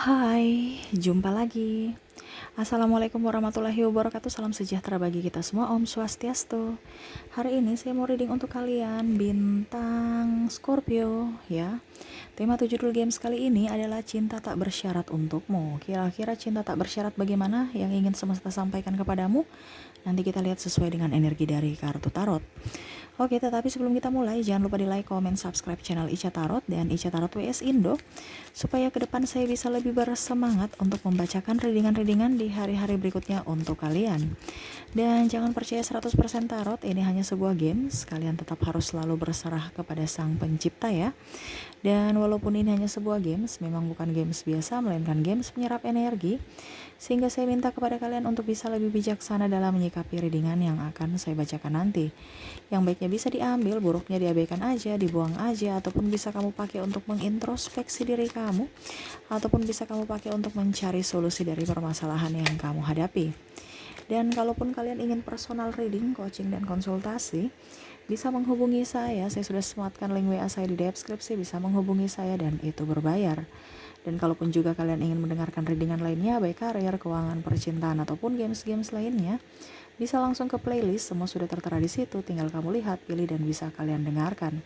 Hai, jumpa lagi. Assalamualaikum warahmatullahi wabarakatuh. Salam sejahtera bagi kita semua. Om Swastiastu. Hari ini saya mau reading untuk kalian bintang Scorpio ya. Tema judul games kali ini adalah cinta tak bersyarat untukmu. Kira-kira cinta tak bersyarat bagaimana yang ingin semesta sampaikan kepadamu? Nanti kita lihat sesuai dengan energi dari kartu tarot. Oke, tetapi sebelum kita mulai, jangan lupa di like, comment, subscribe channel Ica Tarot dan Ica Tarot WS Indo, supaya ke depan saya bisa lebih bersemangat untuk membacakan readingan-readingan di hari-hari berikutnya untuk kalian. Dan jangan percaya 100% tarot, ini hanya sebuah games, kalian tetap harus selalu berserah kepada sang pencipta ya. Dan walaupun ini hanya sebuah games, memang bukan games biasa, melainkan games penyerap energi, sehingga saya minta kepada kalian untuk bisa lebih bijaksana dalam menyikapi readingan yang akan saya bacakan nanti. Yang baiknya bisa diambil, buruknya diabaikan aja, dibuang aja, ataupun bisa kamu pakai untuk mengintrospeksi diri kamu, ataupun bisa kamu pakai untuk mencari solusi dari permasalahan yang kamu hadapi. Dan kalaupun kalian ingin personal reading, coaching, dan konsultasi, bisa menghubungi saya sudah sematkan link WA saya di deskripsi, bisa menghubungi saya dan itu berbayar. Dan kalaupun juga kalian ingin mendengarkan readingan lainnya, baik karir, keuangan, percintaan, ataupun games-games lainnya, bisa langsung ke playlist, semua sudah tertera di situ, tinggal kamu lihat, pilih, dan bisa kalian dengarkan.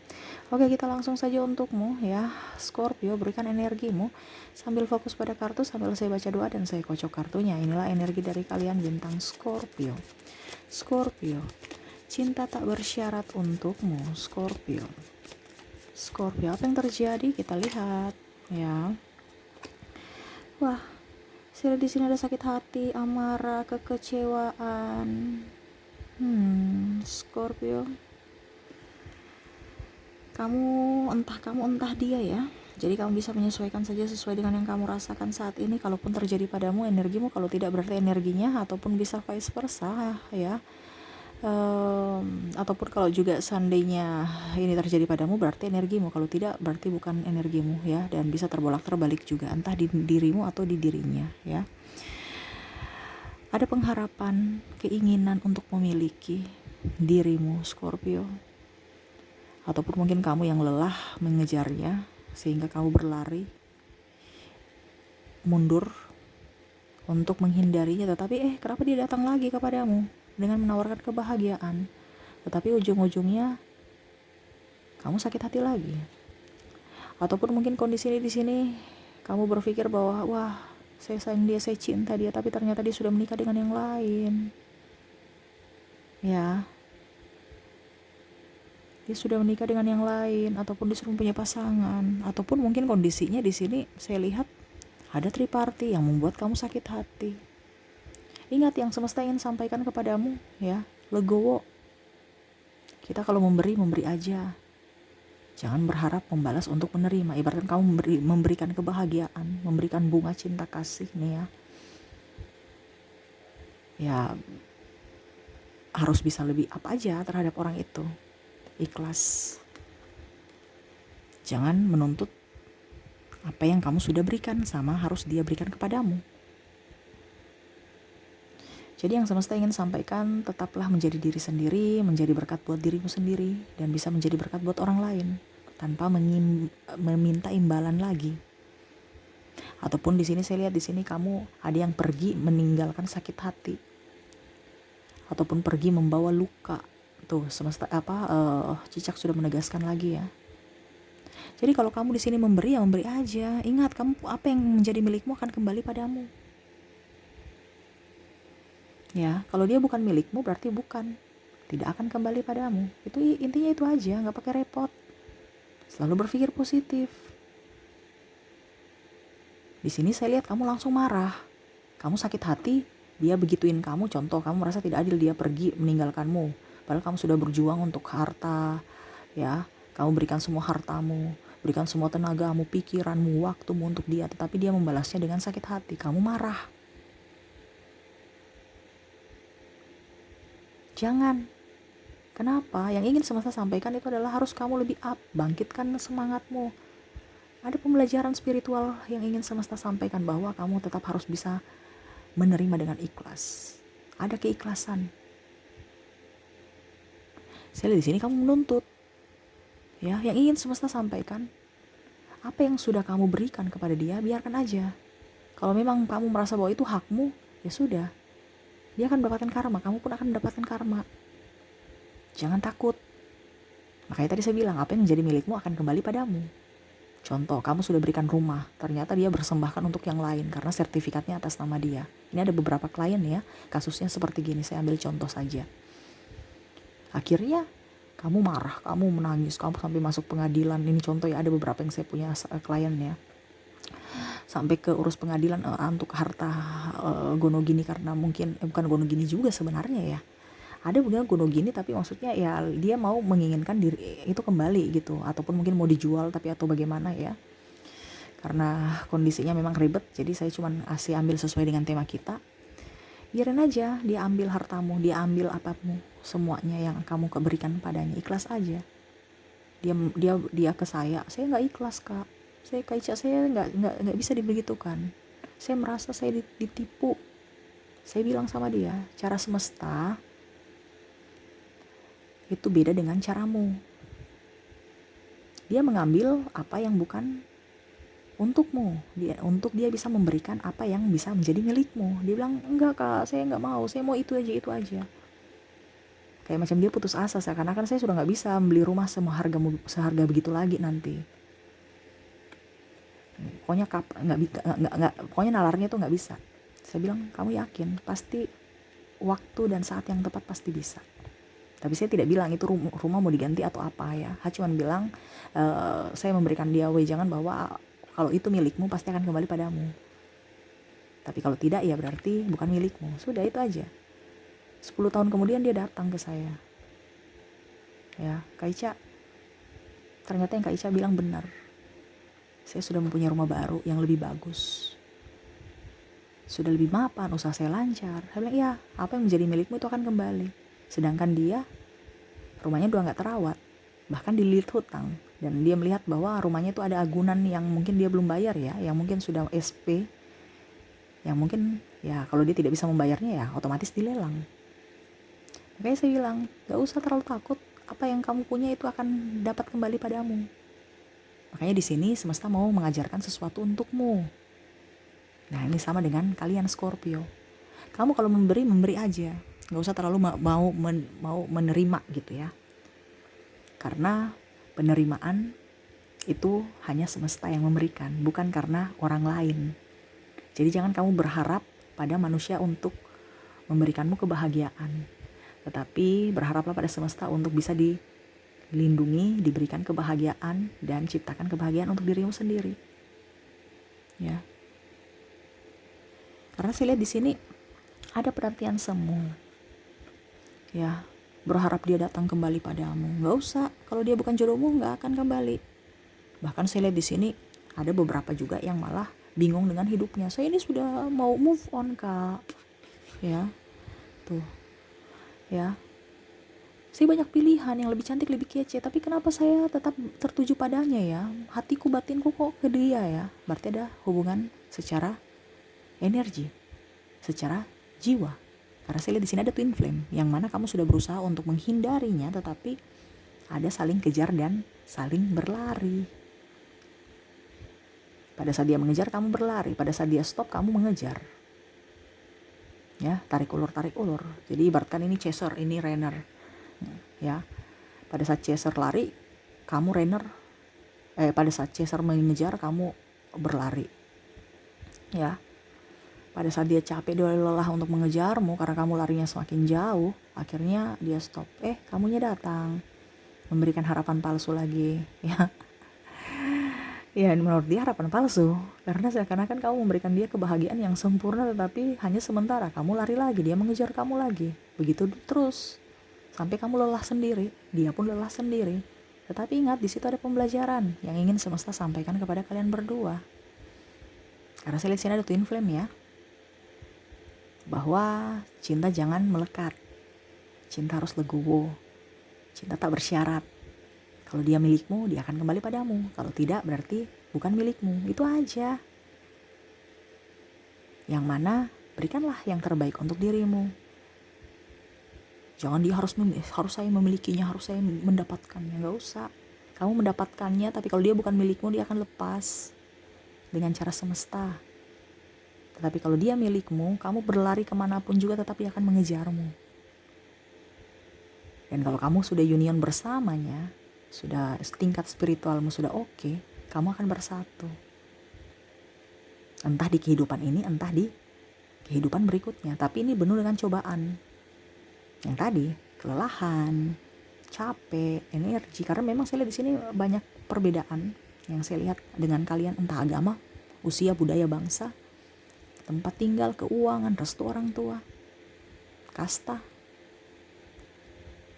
Oke, kita langsung saja untukmu ya, Scorpio, berikan energimu, sambil fokus pada kartu, sambil saya baca doa dan saya kocok kartunya. Inilah energi dari kalian bintang Scorpio. Scorpio, cinta tak bersyarat untukmu, Scorpio. Scorpio, apa yang terjadi? Kita lihat ya. Wah, saya lihat di sini ada sakit hati, amarah, kekecewaan. Scorpio, kamu entah dia ya. Jadi kamu bisa menyesuaikan saja sesuai dengan yang kamu rasakan saat ini. Kalaupun terjadi padamu energimu, kalau tidak berarti energinya, ataupun bisa vice versa ya. Ataupun kalau juga seandainya ini terjadi padamu berarti energimu, kalau tidak berarti bukan energimu ya. Dan bisa terbolak terbalik juga, entah di dirimu atau di dirinya ya. Ada pengharapan, keinginan untuk memiliki dirimu, Scorpio. Ataupun mungkin kamu yang lelah mengejarnya sehingga kamu berlari mundur untuk menghindarinya, tetapi kenapa dia datang lagi kepadamu dengan menawarkan kebahagiaan, tetapi ujung-ujungnya kamu sakit hati lagi. Ataupun mungkin kondisi ini di sini kamu berpikir bahwa wah, saya sayang dia, saya cinta dia, tapi ternyata dia sudah menikah dengan yang lain. Ya, dia sudah menikah dengan yang lain, ataupun dia sudah mempunyai pasangan, ataupun mungkin kondisinya di sini saya lihat ada triparty yang membuat kamu sakit hati. Ingat yang semesta ingin sampaikan kepadamu ya, legowo. Kita kalau memberi aja. Jangan berharap membalas untuk menerima. Ibaratkan kamu memberikan kebahagiaan, memberikan bunga cinta kasih nih ya. Ya harus bisa lebih apa aja terhadap orang itu. Ikhlas. Jangan menuntut apa yang kamu sudah berikan sama harus dia berikan kepadamu. Jadi yang semesta ingin sampaikan, tetaplah menjadi diri sendiri, menjadi berkat buat dirimu sendiri, dan bisa menjadi berkat buat orang lain, tanpa meminta imbalan lagi. Ataupun di sini saya lihat di sini kamu ada yang pergi meninggalkan sakit hati, ataupun pergi membawa luka. Tuh semesta cicak sudah menegaskan lagi ya. Jadi kalau kamu di sini memberi ya memberi aja. Ingat, kamu apa yang menjadi milikmu akan kembali padamu. Ya, kalau dia bukan milikmu berarti tidak akan kembali padamu. Itu intinya itu aja, nggak pakai repot. Selalu berpikir positif. Di sini saya lihat kamu langsung marah. Kamu sakit hati, dia begituin kamu. Contoh, kamu merasa tidak adil dia pergi meninggalkanmu. Padahal kamu sudah berjuang untuk harta, ya. Kamu berikan semua hartamu, berikan semua tenagamu, pikiranmu, waktumu untuk dia. Tetapi dia membalasnya dengan sakit hati. Kamu marah. Jangan. Kenapa? Yang ingin semesta sampaikan itu adalah harus kamu lebih up, bangkitkan semangatmu. Ada pembelajaran spiritual yang ingin semesta sampaikan bahwa kamu tetap harus bisa menerima dengan ikhlas. Ada keikhlasan. Saya lihat di sini kamu menuntut. Ya, yang ingin semesta sampaikan, apa yang sudah kamu berikan kepada dia, biarkan aja. Kalau memang kamu merasa bahwa itu hakmu, ya sudah, dia akan mendapatkan karma, kamu pun akan mendapatkan karma. Jangan takut. Makanya tadi saya bilang, apa yang menjadi milikmu akan kembali padamu. Contoh, kamu sudah berikan rumah, ternyata dia bersembahkan untuk yang lain karena sertifikatnya atas nama dia. Ini ada beberapa klien ya, kasusnya seperti gini, saya ambil contoh saja. Akhirnya kamu marah, kamu menangis, kamu sampai masuk pengadilan. Ini contoh ya, ada beberapa yang saya punya klien ya, sampai ke urus pengadilan untuk harta gono gini, karena mungkin bukan gono gini juga sebenarnya ya, ada bukan gono gini tapi maksudnya ya dia mau menginginkan diri itu kembali gitu, ataupun mungkin mau dijual tapi atau bagaimana ya, karena kondisinya memang ribet. Jadi saya cuma ambil sesuai dengan tema kita. Biarin aja dia ambil hartamu, dia ambil apapun, semuanya yang kamu berikan padanya, ikhlas aja. Dia ke saya nggak ikhlas kak, saya nggak bisa dibegitukan, saya merasa saya ditipu. Saya bilang sama dia, cara semesta itu beda dengan caramu. Dia mengambil apa yang bukan untukmu, untuk dia bisa memberikan apa yang bisa menjadi milikmu. Dia bilang, enggak kak, saya nggak mau, saya mau itu aja. Kayak macam dia putus asa, seakan-akan saya sudah nggak bisa membeli rumah seharga begitu lagi nanti. Pokoknya pokoknya nalarnya tuh nggak bisa. Saya bilang, kamu yakin? Pasti waktu dan saat yang tepat pasti bisa. Tapi saya tidak bilang itu rumah mau diganti atau apa ya. Saya cuma bilang, saya memberikan dia wejangan bahwa kalau itu milikmu pasti akan kembali padamu. Tapi kalau tidak ya berarti bukan milikmu. Sudah, itu aja. 10 tahun kemudian dia datang ke saya. Ya, Kak Ica, ternyata yang Kak Ica bilang benar. Saya sudah mempunyai rumah baru yang lebih bagus. Sudah lebih mapan, usaha saya lancar. Saya bilang, iya, apa yang menjadi milikmu itu akan kembali. Sedangkan dia, rumahnya udah gak terawat. Bahkan dililit hutang. Dan dia melihat bahwa rumahnya itu ada agunan yang mungkin dia belum bayar ya, yang mungkin sudah SP, yang mungkin ya kalau dia tidak bisa membayarnya ya otomatis dilelang. Makanya saya bilang, gak usah terlalu takut, apa yang kamu punya itu akan dapat kembali padamu. Makanya di sini semesta mau mengajarkan sesuatu untukmu. Nah, ini sama dengan kalian Scorpio. Kamu kalau memberi aja, gak usah terlalu mau menerima gitu ya. Karena penerimaan itu hanya semesta yang memberikan, bukan karena orang lain. Jadi jangan kamu berharap pada manusia untuk memberikanmu kebahagiaan, tetapi berharaplah pada semesta untuk bisa dilindungi, diberikan kebahagiaan, dan ciptakan kebahagiaan untuk dirimu sendiri. Ya. Karena saya lihat di sini ada perhatian semu. Ya, berharap dia datang kembali padamu. Gak usah, kalau dia bukan jodohmu gak akan kembali. Bahkan saya lihat di sini ada beberapa juga yang malah bingung dengan hidupnya. Saya ini sudah mau move on kak. Ya, tuh. Ya, saya banyak pilihan yang lebih cantik, lebih kece, tapi kenapa saya tetap tertuju padanya ya? Hatiku, batinku kok ke dia ya? Berarti ada hubungan secara energi, secara jiwa. Karena saya lihat di sini ada twin flame, yang mana kamu sudah berusaha untuk menghindarinya, tetapi ada saling kejar dan saling berlari. Pada saat dia mengejar, kamu berlari. Pada saat dia stop, kamu mengejar. Ya, tarik ulur. Jadi ibaratkan ini chaser, ini runner. Ya, pada saat chaser lari, kamu runner. Pada saat chaser mengejar, kamu berlari. Ya, pada saat dia capek, dia lelah untuk mengejarmu karena kamu larinya semakin jauh, akhirnya dia stop. Kamunya datang, memberikan harapan palsu lagi. Ya. Ya, menurut dia harapan palsu, karena seakan-akan kamu memberikan dia kebahagiaan yang sempurna, tetapi hanya sementara. Kamu lari lagi, dia mengejar kamu lagi. Begitu terus, sampai kamu lelah sendiri, dia pun lelah sendiri. Tetapi ingat, di situ ada pembelajaran yang ingin semesta sampaikan kepada kalian berdua. Karena saya lihat sini ada twin flame ya, bahwa cinta jangan melekat, cinta harus legowo, cinta tak bersyarat. Kalau dia milikmu, dia akan kembali padamu. Kalau tidak, berarti bukan milikmu. Itu aja. Yang mana, berikanlah yang terbaik untuk dirimu. Jangan dia harus saya memilikinya, harus saya mendapatkannya. Gak usah. Kamu mendapatkannya, tapi kalau dia bukan milikmu, dia akan lepas dengan cara semesta. Tetapi kalau dia milikmu, kamu berlari kemanapun juga tetapi akan mengejarmu. Dan kalau kamu sudah union bersamanya, sudah tingkat spiritualmu sudah oke, kamu akan bersatu. Entah di kehidupan ini, entah di kehidupan berikutnya. Tapi ini penuh dengan cobaan. Yang tadi, kelelahan, capek, energi. Karena memang saya lihat di sini banyak perbedaan yang saya lihat dengan kalian, entah agama, usia, budaya, bangsa, tempat tinggal, keuangan, restu orang tua, kasta.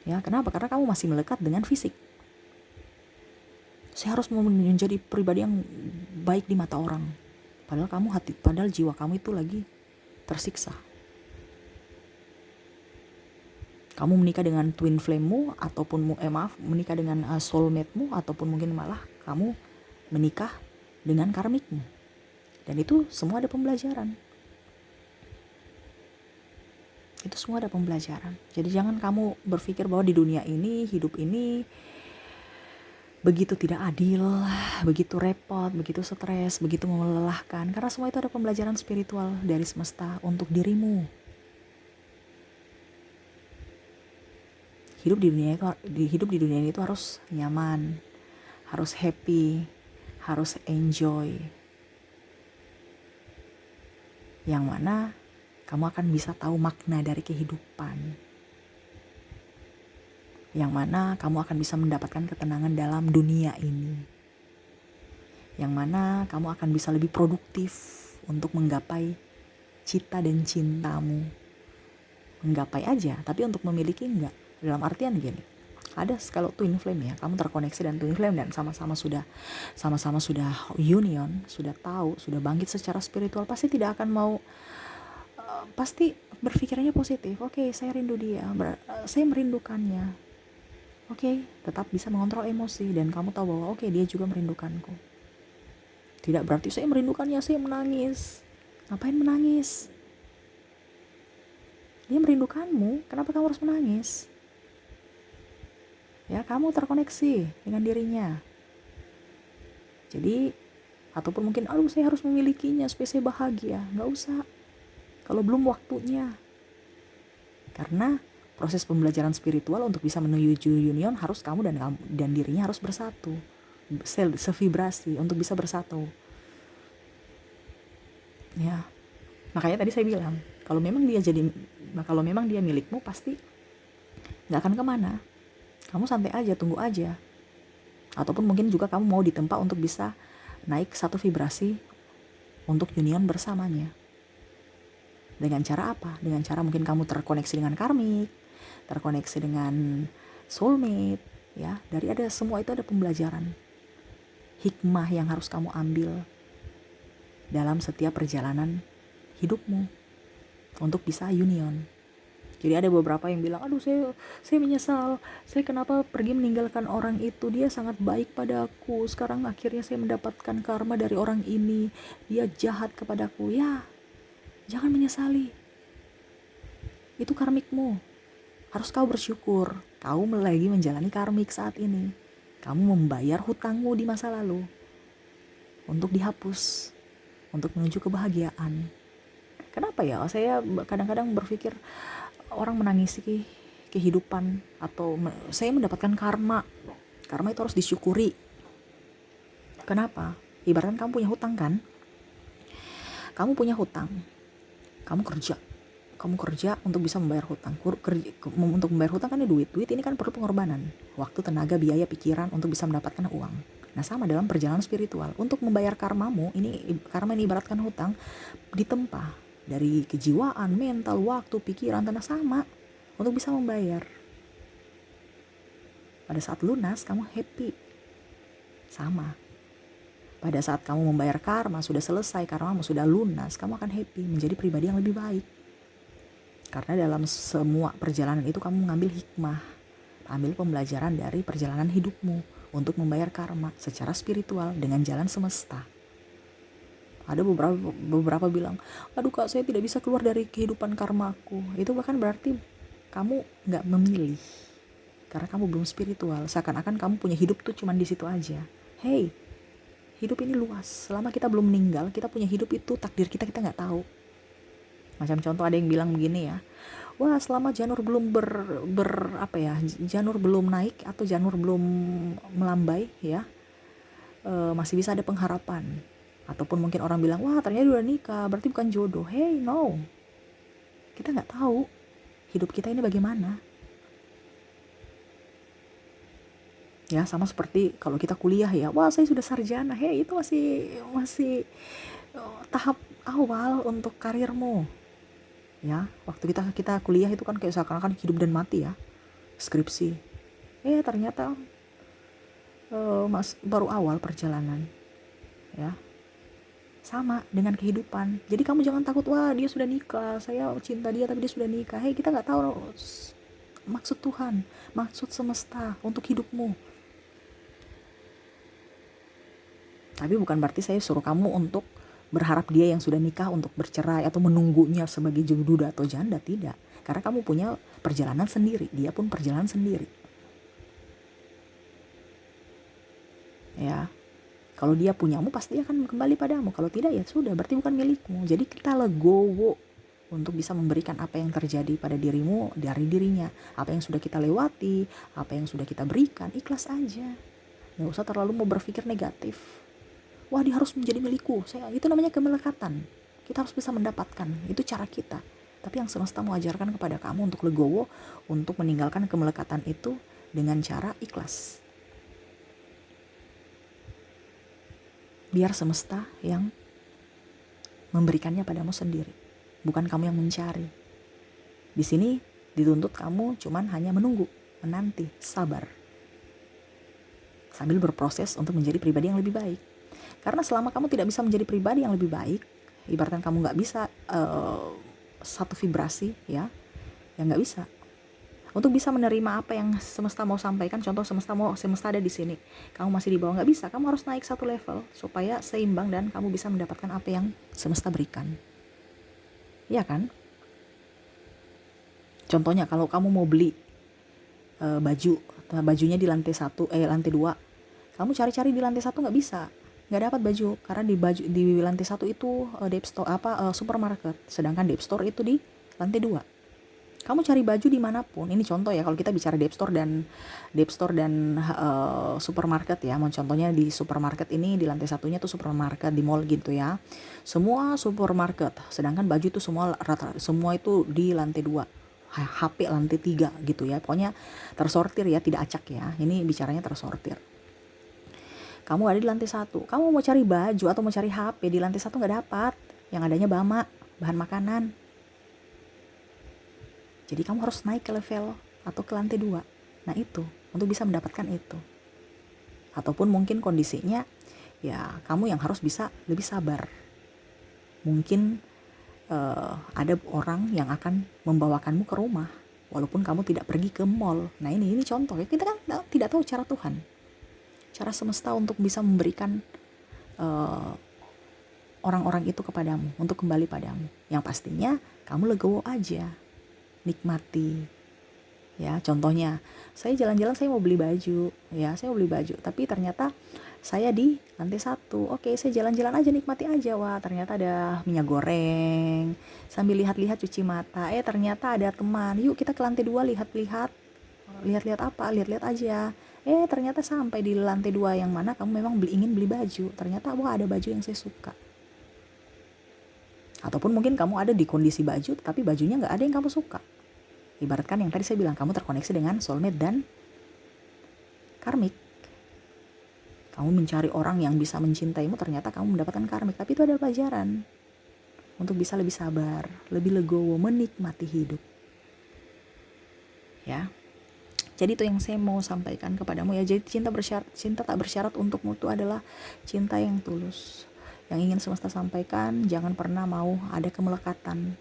Ya, kenapa? Karena kamu masih melekat dengan fisik. Saya harus menjadi pribadi yang baik di mata orang. Padahal jiwa kamu itu lagi tersiksa. Kamu menikah dengan twin flame-mu ataupun menikah dengan soulmate-mu, ataupun mungkin malah kamu menikah dengan karmik-mu. Dan itu semua ada pembelajaran. Itu semua ada pembelajaran. Jadi jangan kamu berpikir bahwa di dunia ini, hidup ini begitu tidak adil, begitu repot, begitu stres, begitu melelahkan. Karena semua itu ada pembelajaran spiritual dari semesta untuk dirimu. Hidup di dunia ini itu harus nyaman, harus happy, harus enjoy. Yang mana kamu akan bisa tahu makna dari kehidupan. Yang mana kamu akan bisa mendapatkan ketenangan dalam dunia ini. Yang mana kamu akan bisa lebih produktif untuk menggapai cita dan cintamu. Menggapai aja, tapi untuk memiliki enggak. Dalam artian gini, ada kalau twin flame ya, kamu terkoneksi dan twin flame dan sama-sama sudah union, sudah tahu, sudah bangkit secara spiritual, pasti tidak akan mau, pasti berpikirannya positif. Oke, saya rindu dia, saya merindukannya. Oke, tetap bisa mengontrol emosi dan kamu tahu bahwa oke, dia juga merindukanku. Tidak berarti saya merindukannya, saya menangis. Ngapain menangis? Dia merindukanmu, kenapa kamu harus menangis? Ya, kamu terkoneksi dengan dirinya. Jadi, ataupun mungkin, saya harus memilikinya supaya saya bahagia. Nggak usah, kalau belum waktunya. Karena proses pembelajaran spiritual untuk bisa menuju union harus kamu dan dirinya harus bersatu, sevibrasi untuk bisa bersatu. Ya, makanya tadi saya bilang, kalau memang dia milikmu, pasti nggak akan kemana. Kamu santai aja, tunggu aja. Ataupun mungkin juga kamu mau ditempa untuk bisa naik satu vibrasi untuk union bersamanya. Dengan cara apa? Dengan cara mungkin kamu terkoneksi dengan karmik, terkoneksi dengan soulmate, ya. Semua itu ada pembelajaran, hikmah yang harus kamu ambil dalam setiap perjalanan hidupmu untuk bisa union. Jadi ada beberapa yang bilang, saya menyesal, saya kenapa pergi meninggalkan orang itu, dia sangat baik padaku, sekarang akhirnya saya mendapatkan karma dari orang ini, dia jahat kepadaku. Ya, jangan menyesali, itu karmikmu. Harus kau bersyukur, kau lagi menjalani karmik saat ini. Kamu membayar hutangmu di masa lalu untuk dihapus, untuk menuju kebahagiaan. Kenapa ya? Saya kadang-kadang berpikir orang menangisi kehidupan atau saya mendapatkan karma. Karma itu harus disyukuri. Kenapa? Ibaratkan kamu punya hutang kan? Kamu punya hutang. Kamu kerja untuk bisa membayar hutang. Untuk membayar hutang kan duit ini kan perlu pengorbanan, waktu, tenaga, biaya, pikiran untuk bisa mendapatkan uang. Nah, sama dalam perjalanan spiritual, untuk membayar karmamu, karma ini ibaratkan hutang, ditempa dari kejiwaan, mental, waktu, pikiran, tenaga, sama untuk bisa membayar. Pada saat lunas kamu happy, sama. Pada saat kamu membayar karma, sudah selesai, karmamu sudah lunas, kamu akan happy, menjadi pribadi yang lebih baik. Karena dalam semua perjalanan itu kamu mengambil hikmah, ambil pembelajaran dari perjalanan hidupmu untuk membayar karma secara spiritual dengan jalan semesta. Ada beberapa bilang, Kak, saya tidak bisa keluar dari kehidupan karmaku. Itu bahkan berarti kamu gak memilih, karena kamu belum spiritual. Seakan-akan kamu punya hidup tuh cuman di situ aja. Hey, Hidup ini luas. Selama kita belum meninggal, kita punya hidup itu takdir kita nggak tahu. Macam contoh ada yang bilang begini ya, wah selama janur belum janur belum naik atau janur belum melambai ya, masih bisa ada pengharapan. Ataupun mungkin orang bilang, wah ternyata udah nikah, berarti bukan jodoh. Hey, no. Kita nggak tahu hidup kita ini bagaimana. Ya, sama seperti kalau kita kuliah ya, wah saya sudah sarjana. Hey, itu masih tahap awal untuk karirmu. Ya, waktu kita kuliah itu kan kayak seakan-akan hidup dan mati ya, skripsi. Ternyata baru awal perjalanan. Ya, sama dengan kehidupan. Jadi kamu jangan takut, wah dia sudah nikah, saya cinta dia tapi dia sudah nikah. Kita nggak tahu maksud Tuhan, maksud semesta untuk hidupmu. Tapi bukan berarti saya suruh kamu untuk berharap dia yang sudah nikah untuk bercerai atau menunggunya sebagai jodoh atau janda, tidak. Karena kamu punya perjalanan sendiri, dia pun perjalanan sendiri. Ya, kalau dia punyamu pasti akan kembali padamu. Kalau tidak ya sudah, berarti bukan milikmu. Jadi kita legowo untuk bisa memberikan apa yang terjadi pada dirimu dari dirinya. Apa yang sudah kita lewati, apa yang sudah kita berikan, ikhlas aja. Nggak usah terlalu mau berpikir negatif. Wah dia harus menjadi milikku. Itu namanya kemelekatan. Kita harus bisa mendapatkan. Itu cara kita. Tapi yang semesta mau ajarkan kepada kamu untuk legowo, untuk meninggalkan kemelekatan itu dengan cara ikhlas. Biar semesta yang memberikannya padamu sendiri. Bukan kamu yang mencari. Di sini dituntut kamu cuman hanya menunggu, menanti, sabar. Sambil berproses untuk menjadi pribadi yang lebih baik. Karena selama kamu tidak bisa menjadi pribadi yang lebih baik, ibaratkan kamu nggak bisa satu vibrasi ya nggak bisa. Untuk bisa menerima apa yang semesta mau sampaikan, contoh semesta ada di sini, kamu masih di bawah, nggak bisa. Kamu harus naik satu level supaya seimbang dan kamu bisa mendapatkan apa yang semesta berikan. Iya kan? Contohnya kalau kamu mau beli bajunya di lantai 2, kamu cari-cari di lantai 1 nggak bisa. Nggak dapat baju karena di lantai 1 itu supermarket, sedangkan Dep Store itu di lantai 2. Kamu cari baju dimanapun, ini contoh ya, kalau kita bicara Dep Store dan supermarket ya, contohnya di supermarket ini di lantai 1-nya tuh supermarket di mall gitu ya, semua supermarket, sedangkan baju itu semua itu di lantai 2, HP lantai 3 gitu ya, pokoknya tersortir ya, tidak acak ya, ini bicaranya tersortir. Kamu ada di lantai 1, kamu mau cari baju atau mau cari HP di lantai 1 nggak dapat, yang adanya bahan makanan. Jadi kamu harus naik ke level atau ke lantai 2. Nah itu, untuk bisa mendapatkan itu. Ataupun mungkin kondisinya, ya kamu yang harus bisa lebih sabar. Mungkin ada orang yang akan membawakanmu ke rumah, walaupun kamu tidak pergi ke mall. Nah ini contoh ya, kita kan tidak tahu cara Tuhan. Cara semesta untuk bisa memberikan orang-orang itu kepadamu, untuk kembali padamu. Yang pastinya kamu legowo aja, nikmati. Ya, contohnya, saya jalan-jalan, saya mau beli baju, tapi ternyata saya di lantai 1. Oke, saya jalan-jalan aja, nikmati aja. Wah, ternyata ada minyak goreng, sambil lihat-lihat cuci mata. Ternyata ada teman, yuk kita ke lantai 2 lihat-lihat aja. Ternyata sampai di lantai 2 yang mana kamu memang ingin beli baju. Ternyata wah ada baju yang saya suka. Ataupun mungkin kamu ada di kondisi baju, tapi bajunya nggak ada yang kamu suka. Ibaratkan yang tadi saya bilang, kamu terkoneksi dengan soulmate dan karmik. Kamu mencari orang yang bisa mencintaimu, ternyata kamu mendapatkan karmik. Tapi itu adalah pelajaran untuk bisa lebih sabar, lebih legowo, menikmati hidup. Ya. Jadi itu yang saya mau sampaikan kepadamu ya. Jadi cinta tak bersyarat untukmu itu adalah cinta yang tulus. Yang ingin semesta sampaikan, jangan pernah mau ada kemelekatan.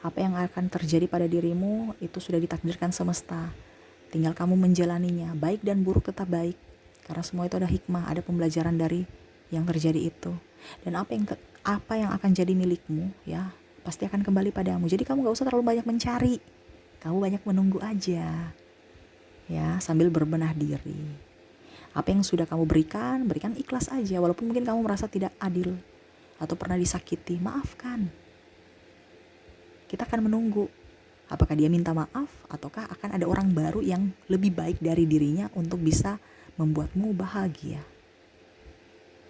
Apa yang akan terjadi pada dirimu itu sudah ditakdirkan semesta. Tinggal kamu menjalaninya, baik dan buruk tetap baik. Karena semua itu ada hikmah, ada pembelajaran dari yang terjadi itu. Dan apa yang akan jadi milikmu ya, pasti akan kembali padamu. Jadi kamu gak usah terlalu banyak mencari. Kamu banyak menunggu aja. Ya, sambil berbenah diri. Apa yang sudah kamu berikan ikhlas aja, walaupun mungkin kamu merasa tidak adil atau pernah disakiti, maafkan. Kita akan menunggu apakah dia minta maaf ataukah akan ada orang baru yang lebih baik dari dirinya untuk bisa membuatmu bahagia.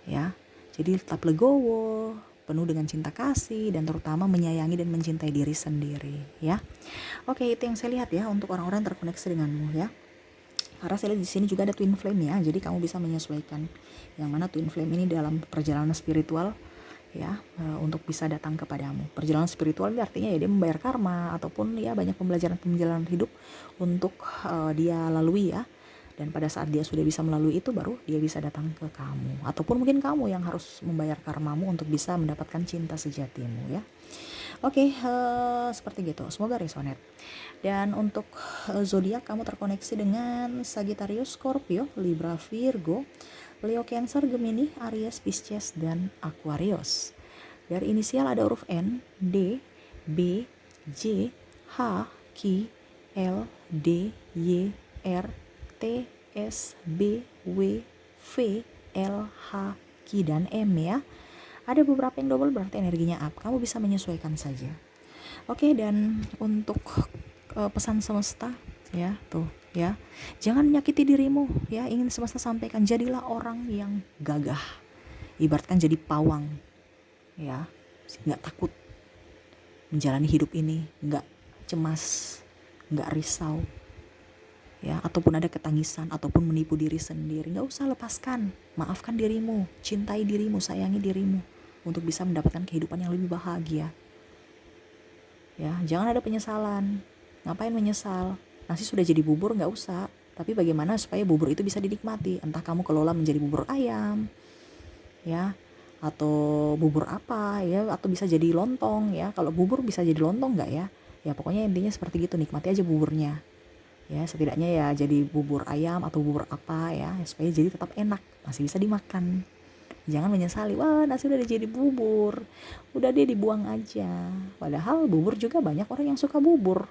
Ya, jadi tetap legowo, penuh dengan cinta kasih, dan terutama menyayangi dan mencintai diri sendiri, ya. Oke, itu yang saya lihat ya untuk orang-orang yang terkoneksi denganmu, ya. Karena saya lihat di sini juga ada twin flame ya, jadi kamu bisa menyesuaikan yang mana twin flame ini dalam perjalanan spiritual ya, untuk bisa datang kepadamu. Perjalanan spiritual ini artinya ya dia membayar karma ataupun ya banyak pembelajaran hidup untuk dia lalui ya. Dan pada saat dia sudah bisa melalui itu baru dia bisa datang ke kamu, ataupun mungkin kamu yang harus membayar karmamu untuk bisa mendapatkan cinta sejatimu ya. Oke, seperti gitu. Semoga resonate. Dan untuk zodiak kamu terkoneksi dengan Sagittarius, Scorpio, Libra, Virgo, Leo, Cancer, Gemini, Aries, Pisces, dan Aquarius. Dari inisial ada huruf N, D, B, J, H, Q, L, D, Y, R, T, S, B, W, V, L, H, Q, dan M ya. Ada beberapa yang double berarti energinya up. Kamu bisa menyesuaikan saja. Oke, dan untuk pesan semesta ya, tuh ya. Jangan menyakiti dirimu ya. Ingin semesta sampaikan, jadilah orang yang gagah. Ibaratkan jadi pawang ya. Enggak takut menjalani hidup ini, enggak cemas, enggak risau. Ya, ataupun ada ketangisan ataupun menipu diri sendiri, enggak usah, lepaskan. Maafkan dirimu, cintai dirimu, sayangi dirimu untuk bisa mendapatkan kehidupan yang lebih bahagia. Ya, jangan ada penyesalan. Ngapain menyesal? Nasi sudah jadi bubur, nggak usah. Tapi bagaimana supaya bubur itu bisa dinikmati? Entah kamu kelola menjadi bubur ayam, ya, atau bubur apa, ya, atau bisa jadi lontong, ya. Kalau bubur bisa jadi lontong nggak ya? Ya pokoknya intinya seperti gitu, nikmati aja buburnya. Ya, setidaknya ya jadi bubur ayam atau bubur apa ya, supaya jadi tetap enak, masih bisa dimakan. Jangan menyesali, wah nasi udah jadi bubur, udah dia dibuang aja. Padahal bubur juga banyak orang yang suka bubur.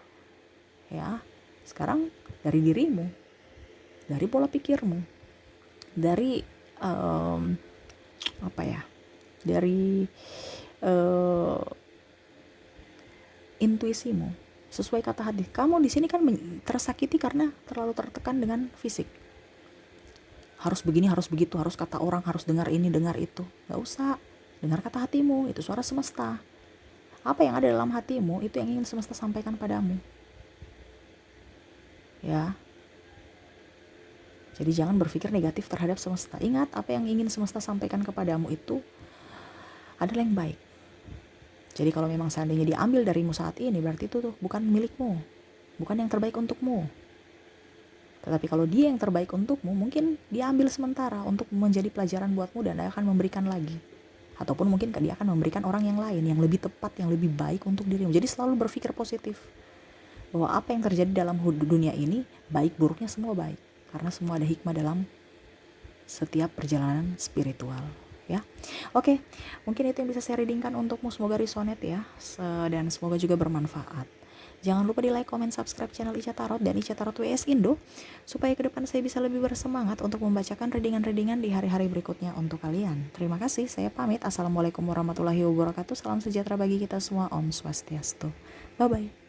Ya, sekarang dari dirimu, dari pola pikirmu, dari apa ya, dari intuisimu, sesuai kata hati. Kamu di sini kan tersakiti karena terlalu tertekan dengan fisik. Harus begini, harus begitu, harus kata orang, harus dengar ini, dengar itu. Gak usah, dengar kata hatimu, itu suara semesta. Apa yang ada dalam hatimu, itu yang ingin semesta sampaikan padamu. Ya. Jadi jangan berpikir negatif terhadap semesta. Ingat, apa yang ingin semesta sampaikan kepadamu itu adalah yang baik. Jadi kalau memang seandainya diambil darimu saat ini, berarti itu tuh bukan milikmu, bukan yang terbaik untukmu. Tetapi kalau dia yang terbaik untukmu, mungkin dia ambil sementara untuk menjadi pelajaran buatmu dan dia akan memberikan lagi. Ataupun mungkin dia akan memberikan orang yang lain, yang lebih tepat, yang lebih baik untuk dirimu. Jadi selalu berpikir positif. Bahwa apa yang terjadi dalam dunia ini, baik buruknya semua baik. Karena semua ada hikmah dalam setiap perjalanan spiritual. Ya, oke, mungkin itu yang bisa saya readingkan untukmu. Semoga resonate ya, dan semoga juga bermanfaat. Jangan lupa di like, comment, subscribe channel Ica Tarot dan Ica Tarot WS Indo, supaya ke depan saya bisa lebih bersemangat untuk membacakan readingan-readingan di hari-hari berikutnya untuk kalian. Terima kasih, saya pamit. Assalamualaikum warahmatullahi wabarakatuh. Salam sejahtera bagi kita semua. Om Swastiastu. Bye-bye.